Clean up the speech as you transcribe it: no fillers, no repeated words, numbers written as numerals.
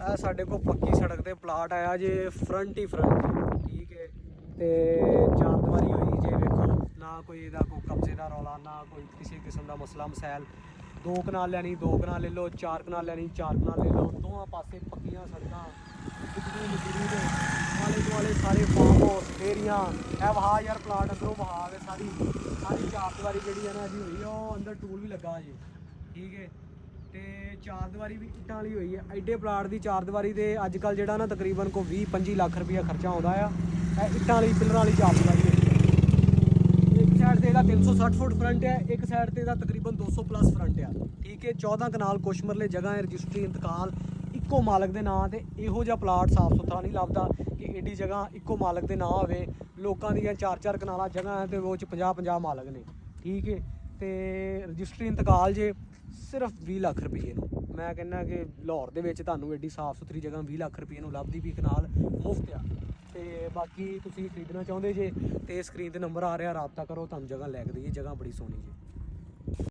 ਇਹ ਸਾਡੇ ਕੋਲ ਪੱਕੀ ਸੜਕ ਤੇ ਪਲਾਟ ਆਇਆ ਜੇ, ਫਰੰਟ ਹੀ ਫਰੰਟ, ਠੀਕ ਹੈ। ਤੇ 4 ਦੀਵਾਰੀ ਹੋਈ ਜੇ, ਵੇਖੋ ਨਾ ਕੋਈ ਇਹਦਾ ਕੋਈ ਕਬਜ਼ੇ ਦਾ ਰੌਲਾ, ਨਾ ਕੋਈ ਕਿਸੇ ਕਿਸਮ ਦਾ ਮਸਲਾ ਮਸੈਲ। 2 ਕਨਾਲ ਲੈਣੀ 2 ਕਨਾਲ ਲੈ ਲਓ, 4 ਕਨਾਲ ਲੈਣੀ 4 ਕਨਾਲ ਲੈ ਲਓ। ਦੋਵਾਂ ਪਾਸੇ ਪੱਕੀਆਂ ਸੜਕਾਂ, ਬਿਜਲੀ ਮਜ਼ਦੂਰੀ ਦੇ ਆਲੇ ਦੁਆਲੇ ਸਾਰੇ ਫਾਰਮ ਹਾਊਸ, ਡੇਰੀਆਂ। ਇਹ ਵਹਾ ਯਾਰ ਪਲਾਟ ਅੰਦਰੋਂ ਵਹਾ ਕੇ ਸਾਰੀ 4 ਦੀਵਾਰੀ ਜਿਹੜੀ ਹੈ ਨਾ ਇਹਦੀ ਹੋਈ, ਉਹ ਅੰਦਰ ਟੂਲ ਵੀ ਲੱਗਾ ਜੀ, ਠੀਕ ਹੈ। ਤੇ 4 ਦੀਵਾਰੀ ਵੀ ਇੱਟਾਂ ਵਾਲੀ ਹੋਈ ਹੈ। ਐਡੇ ਪਲਾਟ ਦੀ 4 ਦੀਵਾਰੀ ਦੇ ਅੱਜ ਕੱਲ੍ਹ ਜਿਹੜਾ ਨਾ ਤਕਰੀਬਨ ਕੋਈ 20-25 ਲੱਖ ਰੁਪਇਆ ਖਰਚਾ ਆਉਂਦਾ ਆ। ਇਹ ਇੱਟਾਂ ਵਾਲੀ ਪਿੱਲਰਾਂ ਵਾਲੀ 4 ਦੀਵਾਰੀ ਹੋਈ ਹੈ। ਇੱਕ ਸਾਈਡ ਤੇ ਇਹਦਾ 360 ਫੁੱਟ ਫਰੰਟ ਹੈ, ਇੱਕ ਸਾਈਡ ਤੇ ਇਹਦਾ ਤਕਰੀਬਨ 200 ਪਲੱਸ ਫਰੰਟ ਆ, ਠੀਕ ਹੈ। 14 ਕਨਾਲ ਕੁਛ ਮਰਲੇ ਜਗ੍ਹਾ ਹੈ, ਰਜਿਸਟਰੀ ਇੰਤਕਾਲ ਇੱਕੋ ਮਾਲਕ ਦੇ ਨਾਂ ਤੇ। ਇਹੋ ਜਿਹਾ ਪਲਾਟ ਸਾਫ ਸੁਥਰਾ ਨਹੀਂ ਲੱਭਦਾ ਕਿ ਏਡੀ ਜਗ੍ਹਾ ਇੱਕੋ ਮਾਲਕ ਦੇ ਨਾਂ ਹੋਵੇ। ਲੋਕਾਂ ਦੀਆਂ 4-4 ਕਨਾਲਾਂ ਜਗ੍ਹਾ ਹੈ ਤੇ ਉਹ 'ਚ 50-50 ਮਾਲਕ ਨੇ, ਠੀਕ ਹੈ। ਤੇ ਰਜਿਸਟਰੀ ਇੰਤਕਾਲ ਜੇ ਸਿਰਫ 20 ਲੱਖ ਰੁਪਏ ਨੂੰ। ਮੈਂ ਕਹਿੰਦਾ ਕਿ ਲਾਹੌਰ ਦੇ ਵਿੱਚ ਤੁਹਾਨੂੰ ਐਡੀ ਸਾਫ ਸੁਥਰੀ ਜਗ੍ਹਾ 20 ਲੱਖ ਰੁਪਏ ਨੂੰ ਲੱਭਦੀ ਵੀ ਕਨਾਲ ਮੁਫਤ ਆ। ਤੇ ਬਾਕੀ ਤੁਸੀਂ ਖਰੀਦਣਾ ਚਾਹੁੰਦੇ ਜੇ ਤੇ ਸਕਰੀਨ ਤੇ ਨੰਬਰ ਆ ਰਿਹਾ, ਰਾਬਤਾ ਕਰੋ, ਤੁਹਾਨੂੰ ਜਗ੍ਹਾ ਲੈ ਕੇ ਦੇਈਏ। ਜਗ੍ਹਾ ਬੜੀ ਸੋਹਣੀ ਜੀ।